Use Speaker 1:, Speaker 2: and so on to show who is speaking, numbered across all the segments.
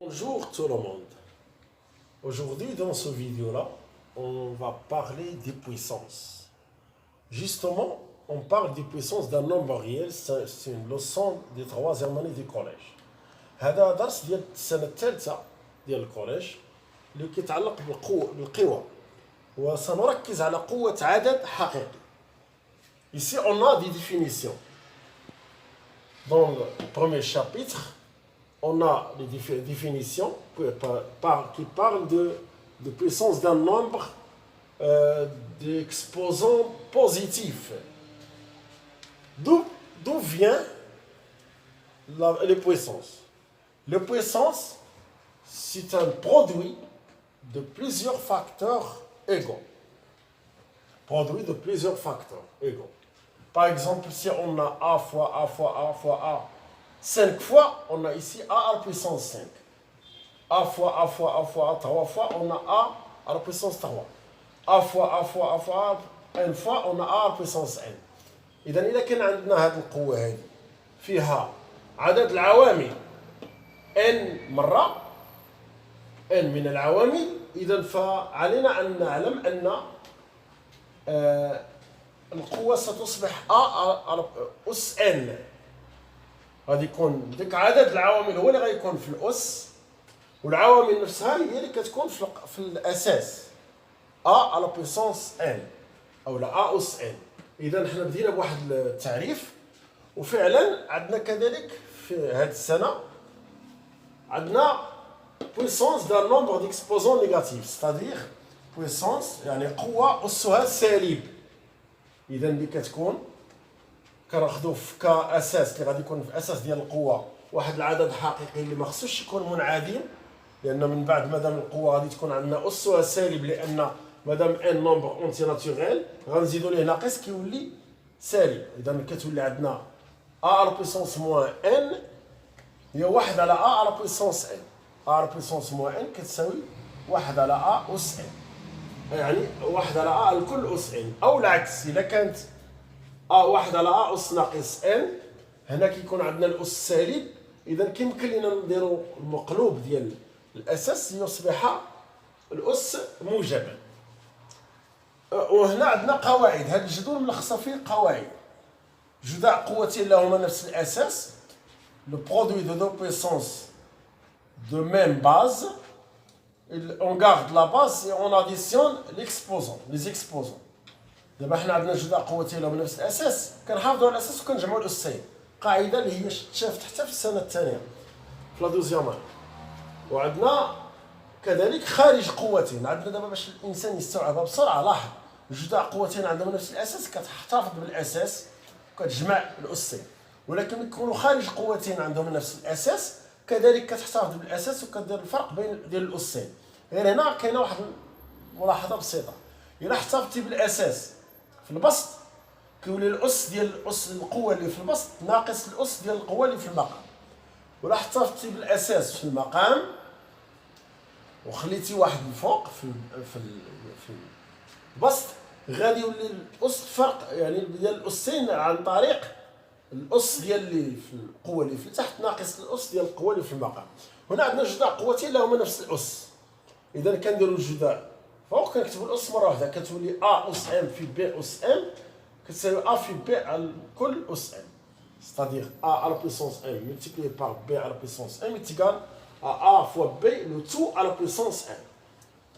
Speaker 1: Bonjour tout le monde. Aujourd'hui, dans ce vidéo-là, on va parler des puissances. Justement, on parle des puissances d'un nombre réel. C'est une leçon de troisième année du collège. هذا درس ديال السنة الثالثة ديال الكوليج اللي كيتعلق بالقوى وسنركز على قوة عدد حقيقي. Ici, on a des définitions. Dans le premier chapitre, on a des définitions qui parlent de puissance d'un nombre d'exposants positifs. D'où vient les puissances? Les puissances, c'est un produit de plusieurs facteurs égaux. Produit de plusieurs facteurs égaux. Par exemple, si on a A fois A fois A fois A, 5 fois, on a ici A à la puissance 5. A fois A fois A fois A, 3 fois, on a A à la puissance 3. A fois A fois A fois A, N fois, on a A à la puissance N. إذا كان عندنا هذه القوة هذه فيها عدد العوامل N مرة N من العوامل، إذا فعلينا أن نعلم أن القوة ستصبح A على أس N. غادي يكون ديك عدد العوامل هو اللي غيكون في الأس، والعوامل نفسها هي اللي كتكون في الأساس A على بويسونس N أو لا A أس N. إذا حنا بدينا بواحد التعريف، وفعلا عندنا كذلك في هذه السنة عندنا بويسونس دان نومبر ديكسبوزون نيجاتيف، ستادير بويسونس يعني قوة أسها سالب. إذا اللي كتكون كناخذوا كاساس اللي غادي يكون في اساس ديال القوه واحد العدد حقيقي اللي ما خصوش يكون منعدم، لان من بعد مادام القوه غادي تكون عندنا اسها سالب، لان مادام ان نومبر اونتي ناتوريل غنزيدوا ليه ناقص كيولي سالب. اذا كتولي عندنا ا على بويسونس موان ان هي 1 على ا على بويسونس ان. ا على بويسونس موان ان كتساوي 1 على ا اس ان، يعني 1 على ا الكل اس ان، او العكس الا كانت واحد على أ أس ناقص N، هنا كيكون عندنا الأس سالب، إذا كيمكن لنا نديرو المقلوب ديال الأساس ليصبح الأس موجبا. وهنا عندنا قواعد، هاد الجدول ملخصة فيه قواعد. جداء قوتين لهما نفس الأساس، لو برودوي دو دو بويسونس دو ميم باز، on garde la base et on additionne l'exposant les exposants. دابا حنا عندنا جداء قوتين لهم نفس الاساس، كنحافظوا على الاساس وكنجمعوا الاسين، قاعده اللي هي شافت حتى في السنه الثانيه في لا دوزيام ان. وعندنا كذلك خارج قوتين، عندنا دابا باش الانسان يستوعبها بسرعه. لاحظ جداء قوتين عندهم نفس الاساس كتحتفظ بالاساس وكتجمع الاسين، ولكن يكونوا خارج قوتين عندهم نفس الاساس كذلك كتحتفظ بالاساس وكدير الفرق بين ديال الاسين. غير هنا كاينه واحد الملاحظه بسيطه، الا احتفظتي بالاساس في البسط كيولي الاس ديال الاس القوه اللي في البسط ناقص الاس ديال القوه اللي في المقام. ولا حطيتي بالاساس في المقام وخليتي واحد الفوق في البسط، غادي يولي الاس فرق يعني ديال الاسين عن طريق الاس ديال اللي في القوه اللي في التحت ناقص الاس ديال القوه اللي في المقام. هنا عندنا جداء قوتين لهما نفس الاس، اذا كنديروا الجداء فوق كنكتبوا الاس مره واحده كتولي ا اس ام في بي اس ام كتساوي ا في بي على كل اس ام، ستادير ا على بويسونس ام ملتيبلي بار بي على بويسونس ام يتيكال ا فوا بي لو تو على بويسونس ام.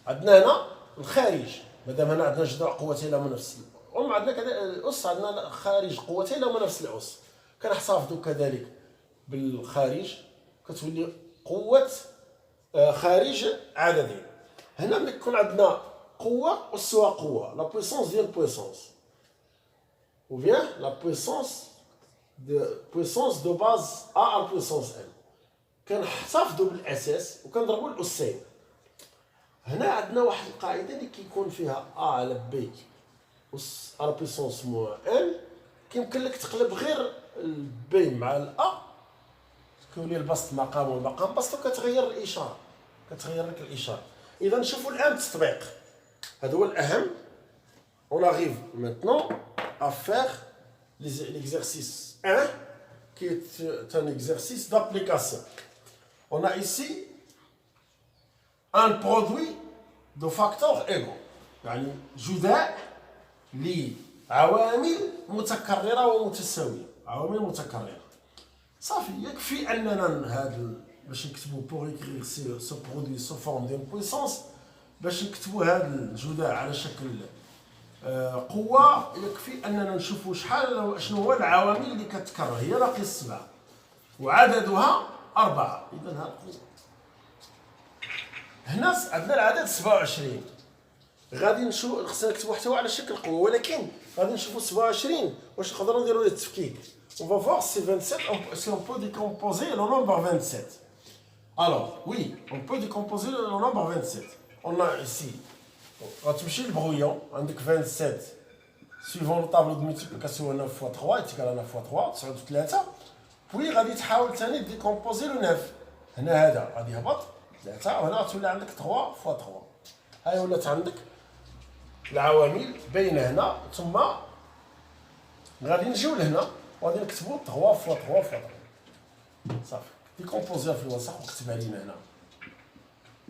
Speaker 1: عندنا هنا الخارج، مادام هنا عندنا جداء قوتين لهما نفس عندنا كذا الاس، عندنا خارج قوتين لهما نفس الاس، كنحتفظوا كذلك بالخارج كتولي قوه خارج عددين. هنا ملي يكون عندنا قوة أسها قوة، لا بويسونس ديال بويسونس، ou bien la puissance de base A على بويسونس N، كنحتفظوا بالأساس وكنضربوا الأسين. هنا عندنا واحد القاعدة اللي كيكون فيها A على B أس على بويسونس موان N، كيمكن لك تقلب غير البي مع الأ كيولي البسط مقام والمقام بسط، وكتغير الإشارة، كتغير لك الإشارة. إذا نشوفوا الآن التطبيق، هذا هو الأهم. On arrive maintenant à faire l'exercice 1 qui est un exercice d'application. On a ici ان برودوي دو فاكتور ايغو، يعني جداء لعوامل متكرره ومتساويه، عوامل متكرره. صافي يكفي اننا هاد باش نكتبوا بوغ اكريغ سو برودوي سو فورم دون بويسونس، باش نكتبوا هاد الجداء على شكل قوه، يكفي اننا نشوفوا شنو هو العوامل اللي كتكرر، هي ناقص 7 وعددها 4. اذا ها القوه هنا عندنا العدد 27، غادي نشوف خصنا نكتبوا حتى هو على شكل قوه، ولكن غادي نشوفوا 27 واش نقدروا نديروا ليه التفكيك. On va voir si 27, si on peut décomposer le nombre 27. Alors, oui, on peut décomposer le nombre 27. On a ici, غتمشي للبغويون، عندك 27 suivant le tableau de multiplication 9 fois 3 est égal à 9 fois 3 9. puis غادي تحاول ثاني ديكومبوزي لو 9. هنا هذا غادي يهبط 3 وهنا غتولي عندك 3 فوا 3. هاي ولات عندك العوامل بين هنا، ثم غادي نجيو لهنا وغادي نكتبوا 3 فوا 3 فوا 3. صافي ديكومبوزيها في الوسط وكتبها لينا هنا،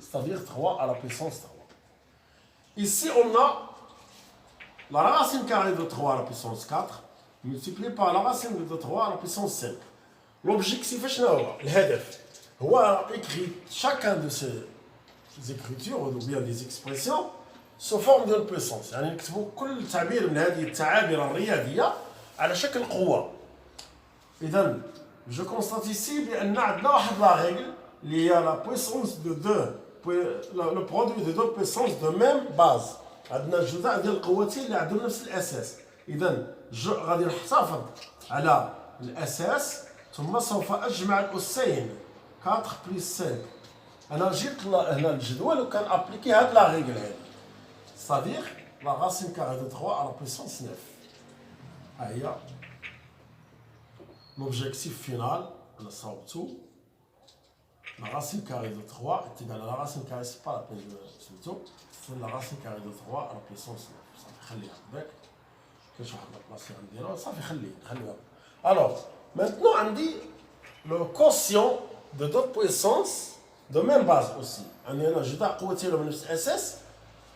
Speaker 1: c'est-à-dire 3 à la puissance 3. Ici on a la racine carrée de 3 à la puissance 4 multiplié par la racine de 3 à la puissance 5. L'objectif شنو هو؟ الهدف هو écrit chacun de ces écritures ou bien des expressions sous forme de puissance، يعني نكتبوا كل تعبير من هذه التعابير الرياضيه على شكل قوه. اذا je constate ici بان عندنا واحد لا ريغل اللي هي la puissance de 2 le produit de 2 puissances de même base. عندنا جزء ديال القوتين اللي عندهم نفس الاساس. اذا غادي نحتفظ على الاساس ثم سوف اجمع الاسين 4 بلس 5. انا جبت هنا الجدول وكان ابليكي هاد لا ريغل هادي، c'est-à-dire la racine carrée de 3 à la puissance 9. ها هي l'objectif final انا صاوبتو. La racine carrée de 3 est égale à la racine carrée, c'est pas la peine de plutôt, c'est la racine carrée de 3 à la puissance 9. صافي خليها هكذاك، كاين شي واحد لاصي غنديرها صافي خليها. Alors maintenant عندي le quotient de d'autres puissances de même base aussi. عندي انا جدع قوتين من نفس الاساس،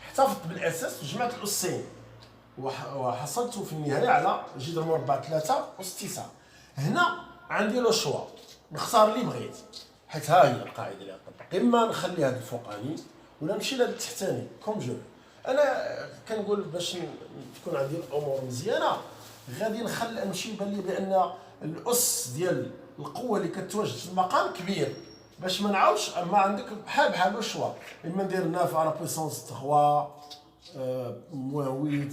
Speaker 1: احتفظت بالاساس وجمعت الاسين وحصلت في النهايه على جذر مربع 3 أس 9. هنا عندي لو شوا نختار اللي بغيت، حيت ها هي القاعده اللي غنطبق، اما نخلي هذا الفوقاني ولا نمشي لهذا التحتاني كوم جو. انا كنقول باش تكون عندي الامور مزيانه غادي نمشي بان لي بان الاس ديال القوه اللي كتواجد في المقام كبير، باش ما نعاودش. اما عندك بحال الشوا، اما ندير 9 على بويسونس 3 موان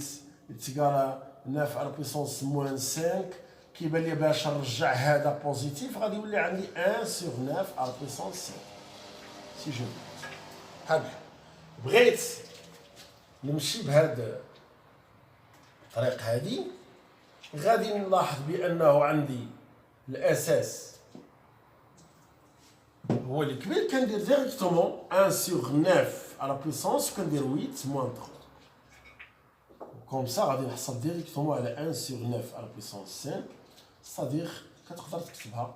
Speaker 1: 8 تيكال 9 على بويسونس موان 5. كيبان لي باش نرجع هذا بوزيتيف غادي يولي عندي 1 سور 9 على بويسونس 5. سي جو بحال بغيت نمشي بهذا الطريق هذه، غادي نلاحظ بانه عندي الاساس هو اللي كبير، كندير ديريكتومون 1 سور 9 على بويسونس كندير 8 موان 3. كوم سا غادي نحصل ديريكتومون على 1 سور 9 على بويسونس 5، c'est-à-dire كتقدر تكتبها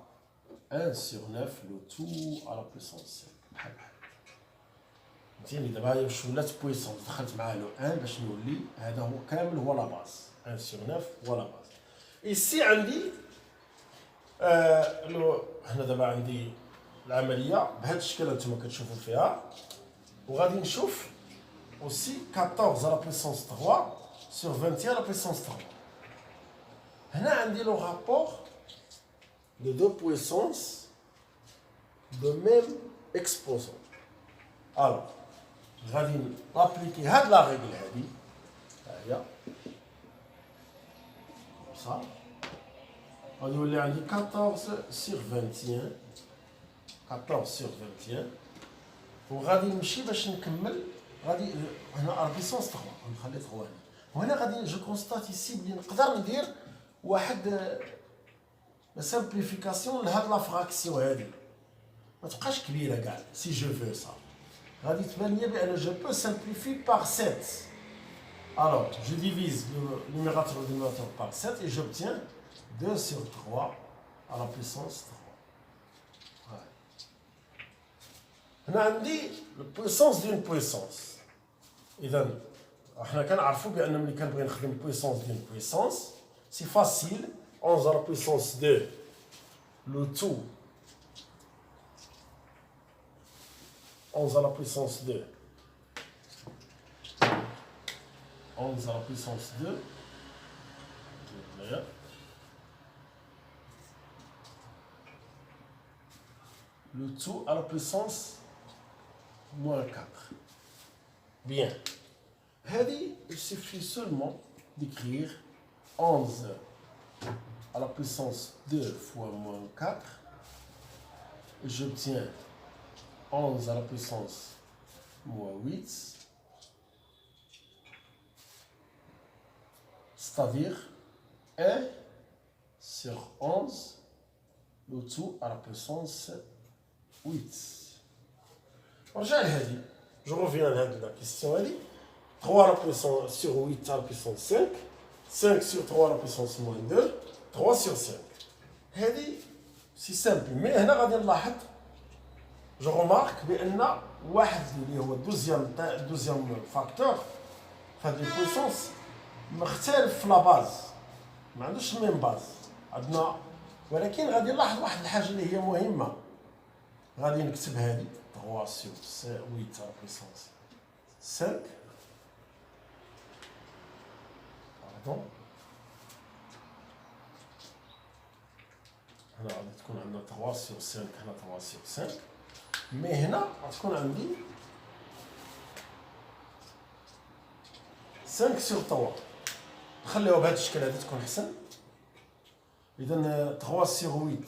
Speaker 1: 1 سور 9 لو تو على بويسونس 5 بحال فهمتيني. دابا هي واش ولات بويسونس دخلت معاه لو 1 باش نولي هذا هو كامل هو لا باز 1 سور 9 هو لا باز. ايسي عندي هنا دابا عندي العمليه بهذا الشكل انتم كتشوفوا فيها، وغادي نشوف اوسي 14 على بويسونس 3 سور 21 على بويسونس 3. هنا عندي لو رابور de deux puissances de même exposant. Alors غادي نابليكي هاد لا ريغل هادي، ها هي صح، غادي يولي عندي 14 سور 21 14 سور 21. وغادي نمشي باش نكمل، غادي هنا بويسونس 3 نخلي 3 هنا، وهنا غادي جو كونستات يسي بلي نقدر ندير واحد سامبليفيكاسيون لهاد لا فراكسيون هادي ما تبقاش كبيره كاع. سي جو فو سا غادي تبان لي بان جو بو سامبليفي بار 7. alors je divise le numérateur et le dénominateur par 7 et j'obtiens 2 sur 3 à la puissance 3. Ouais. هنا عندي البويسونس ديال بويسونس. اذا احنا كنعرفوا بان ملي كنبغي نخدم بويسونس ديال بويسونس سي فاسيل 11 على بويسونس 2 لو تو 11 على بويسونس 2 11 à la puissance 2 le tout à la puissance moins 4. Bien. Il suffit seulement d'écrire 11 à la puissance 2 fois moins 4. Et j'obtiens 11 à la puissance moins 8. C'est-à-dire 1 sur 11, le tout à la puissance 8. Je reviens à la question. 3 à la puissance sur 8 à la puissance 5, 5 sur 3 à la puissance moins 2, 3 sur 5. C'est simple, mais je remarque qu'il y a un deuxième facteur de puissance. مختلف في لاباز ما عندوش ميم باز عندنا ولكن غادي نلاحظ واحد الحاجه اللي هي مهمه غادي نكتب هذه 3 sur 8 على بويسونس 5 باردون هنا غادي تكون عندنا 3 sur 5 هنا 3 sur 5 مي هنا غتكون عندي 5 sur 3 نخليوها بهذا الشكل هذا تكون احسن. اذا 3 sur 8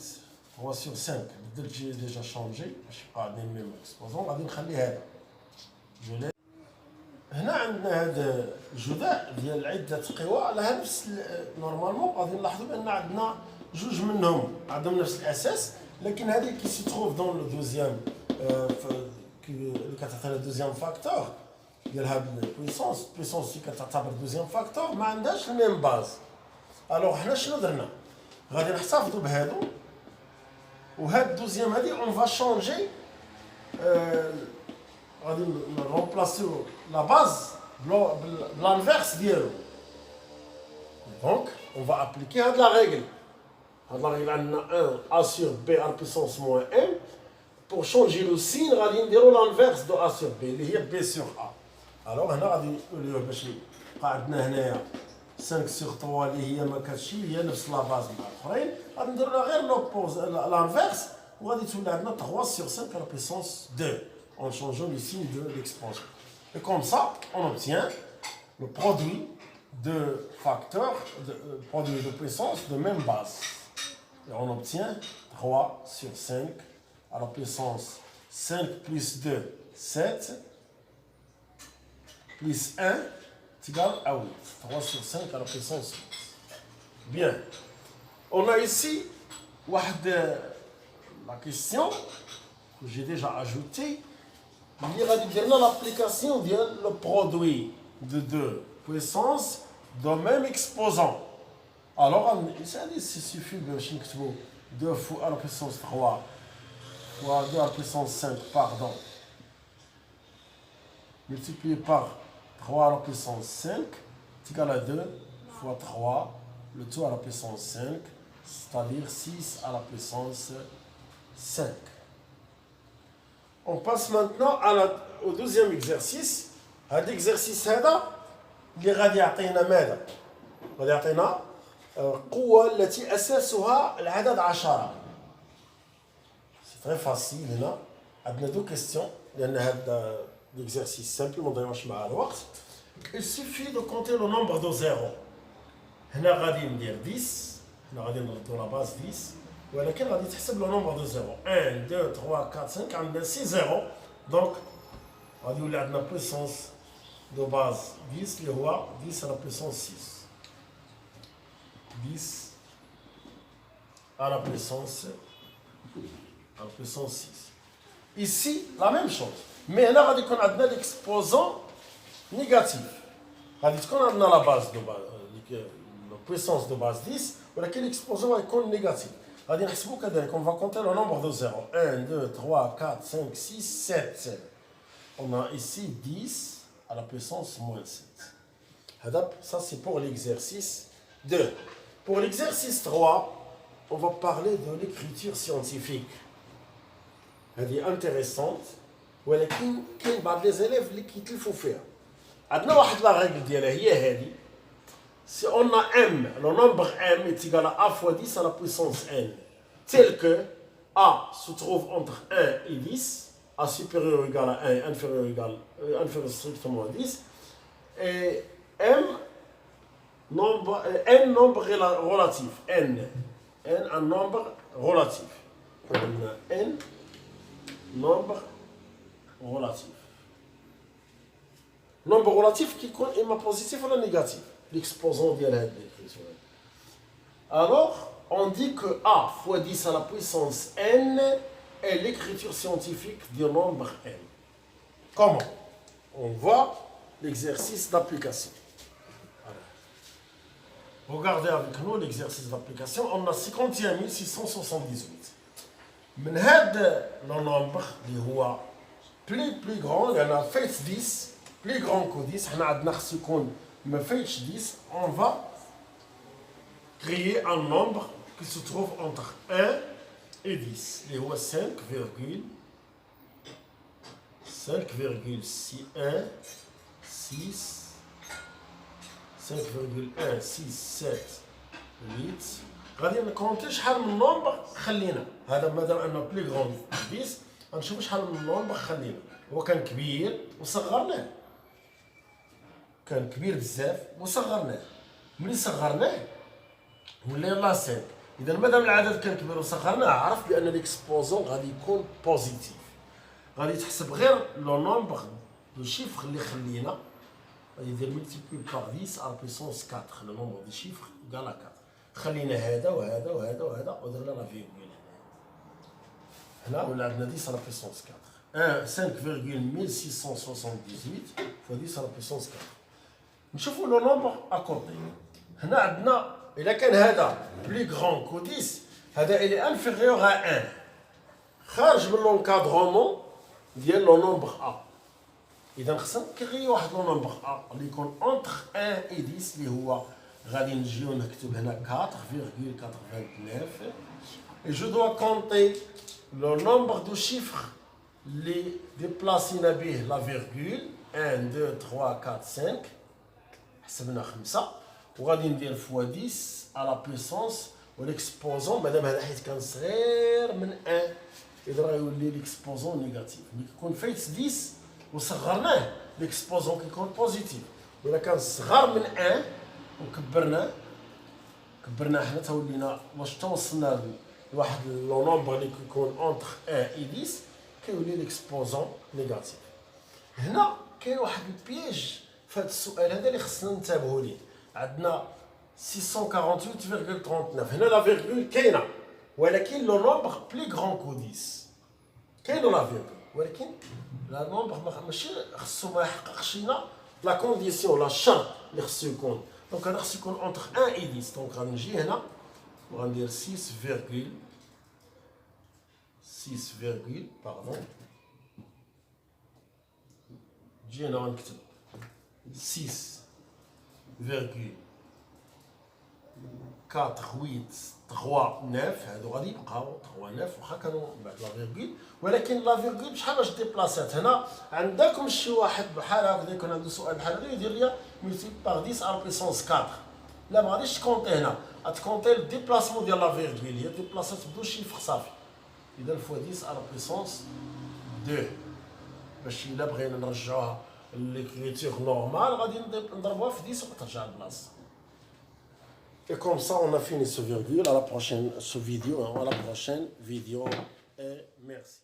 Speaker 1: 3 sur 5 بدلت ديجا شونجي باش يبقى عندنا ميم اكسبوزون غادي نخلي هذا هنا عندنا هذا الجداء ديال عده قوى على نفس نورمالمون غادي نلاحظوا بان عندنا جوج منهم عندهم نفس الاساس لكن هذه كي سي تروف دون لو دوزيام اللي كتعطينا دوزيام فاكتور ديال هاد البويسونس اللي كتعتبر دوزيام فاكتور ما عندهاش الميم باز. الوغ حنا شنو درنا غادي نحتفظوا بهادو وهاد الدوزيام هادي اون فا شونجي غادي نرومبلاسيو لا باز بلانفيرس ديالو. دونك اون فا ابليكي هاد لا ريغل. هاد لا ريغل عندنا 1 ا سور بي على بويسونس موان 1 pour changer le signe غادي نديرو l'anverse de A sur B اللي هي B sur A. alors هنا غادي نقولوا باش يبقى عندنا هنايا 5 sur 3 اللي هي ما كتشي هي نفس لا باز مع الاخرين غادي نديرو لها غير لوبوز l'anverse وغادي تولي عندنا 3 sur 5 à la puissance 2 en changeant le signe de l'expansion. Et comme ça on obtient le produit de facteurs produit de puissance de même base et on obtient 3 sur 5 à la puissance 5 plus 2, 7, plus 1, est égal à 8. 3 sur 5 à la puissance 8. Bien. On a ici la question que j'ai déjà ajoutée. Il y a l'application le produit de deux puissances de même exposant. Alors, il suffit de 2 fois à la puissance 3. Fois 2 à la puissance 5, pardon, multiplié par 3 à la puissance 5, est égal à 2 fois 3, le tout à la puissance 5, c'est-à-dire 6 à la puissance 5. On passe maintenant au deuxième exercice. هذا l'exercice هذا اللي غادي يعطينا ماذا؟ غادي يعطينا قوة التي أساسها العدد 10. Très facile هنا عندنا دو كيستيون لان هذا l'exercice simple ما نضيعوش مع الوقت. Il suffit de compter le nombre de zéro. هنا غادي ندير 10 هنا غادي نردو لا باز 10 ولكن غادي تحسب لو نومبر دو زيرو 1 2 3 4 5 عندنا 6 زيرو دونك غادي يولي عندنا بويسونس دو باز 10 اللي هو 10 على بويسونس 6 10 على بويسونس 6. Ici, la même chose. Mais là, on a l'exposant négatif. On a la base de base, la puissance de base 10, mais l'exposant est négatif. غادي نحسبو كذلك. On va compter le nombre de zéros. 1, 2, 3, 4, 5, 6, 7. On a ici 10 à la puissance moins 7. Ça, c'est pour l'exercice 2. Pour l'exercice 3, on va parler de l'écriture scientifique. Elle est intéressante. ولكن كاين بعض لي زيليف اللي كيتلفوا فيها. عندنا واحد لا ريغل ديالها هي هذه. Si on a m, le nombre m est égal à a fois 10 à la puissance n, tel que a se trouve entre 1 et 10, a supérieur ou égal à 1 et inférieur strictement à 10, et n nombre relatif, n un nombre relatif, n nombre relatif. Nombre relatif qui compte imma positif ou négatif. L'exposant de l'écriture. Alors, on dit que a fois 10 à la puissance n est l'écriture scientifique du nombre n. Comment? On voit l'exercice d'application. Regardez avec nous l'exercice d'application. On a 51 678. من هذا le nombre اللي هو plus grand, il y en a fait 10, plus grand que 10, on a خصو يكون ما فايتش 10, on va créer un nombre qui se trouve entre 1 et 10, اللي هو 5,6 غادي نكونتي شحال من نومبر خلينا. هذا مادام انه بلي غون 10 غنشوف شحال من نومبر خلينا. هو كان كبير وصغرناه، كان كبير بزاف وصغرناه. ملي صغرناه ولا يلاه 5. اذا مادام العدد كان كبير وصغرناه عرف بان ليكسبوزون غادي يكون بوزيتيف. غادي تحسب غير لو نومبر دو شيفر اللي خلينا، غادي دير ملتيبل بار 10 على بويسونس 4. لو نومبر دو شيفر ايكال 4. خلينا هذا وهذا وهذا وهذا ودرنا لا فيغول هنا ولا عندنا 10 على بويسونس 4. 5,1678 fois 10 على بويسونس 4. نشوفوا لو نومبر اكوردي. هنا عندنا الا كان هذا بلي غران كو 10 هذا الي انفيريور ا 1 خارج من لونكادرومون ديال لو نومبر ا. اذا خصنا نكري واحد لو نومبر ا اللي يكون انتر 1 و 10 اللي هو غادي نجيو نكتب هنا 4,89 et je dois compter le nombre de chiffres اللي ديبلاسينا به لا فيرغول 1 2 3 4 5 حسبنا 5 وغادي ندير فوا 10 على بويسونس والاكسبوزون مادام هذا حيت كان صغير من 1 اذا غيولي ليكسبوزون نيجاتيف. ملي كيكون فايت 10 وصغرناه ليكسبوزون كيكون بوزيتيف، وإلا كان صغر من 1 وكبرناه حنا تولينا واش توصلنا لواحد لو نومبر اللي كيكون اونتر 1 و 10 كيولي ليكسبوزون نيجاتيف. هنا كاين واحد البياج في هذا السؤال هذا اللي خصنا ننتبهوا ليه. عندنا 648,39 هنا لا فيرغول كاينه ولكن لو نومبر بلي غران كو 10 كاينه لا فيرغول ولكن لا نومبر ماشي خصو ما يحققش لنا لا كونديسيون لا شرط اللي خصو يكون. دونك هذا خصو يكون اونتر 1 و 10. دونك غادي نجي هنا وغندير 6 فيرغول باردون. نجي هنا غنكتب 6,489 هادو غادي يبقاو 39 واخا كانوا بعد لا فيرغول، ولكن لا فيرغول بشحال باش ديبلاسات. هنا عندكم شي واحد بحال هكا يكون عنده سؤال بحال هذا يدير ليا ملتيبل بار 10 على بويسونس 4. لا ما غاديش تكونتي هنا، غتكونتي الديبلاسمون ديال لا فيرغول هي ديبلاسات بدو شيفر صافي. اذا فوا 10 على بويسونس 2 باش الا بغينا نرجعوها ليكريتور نورمال غادي نضربوها في 10 وترجع لبلاصتها. Et comme ça, on a fini ce virgule. À la prochaine, ce vidéo, à la prochaine vidéo. Et merci.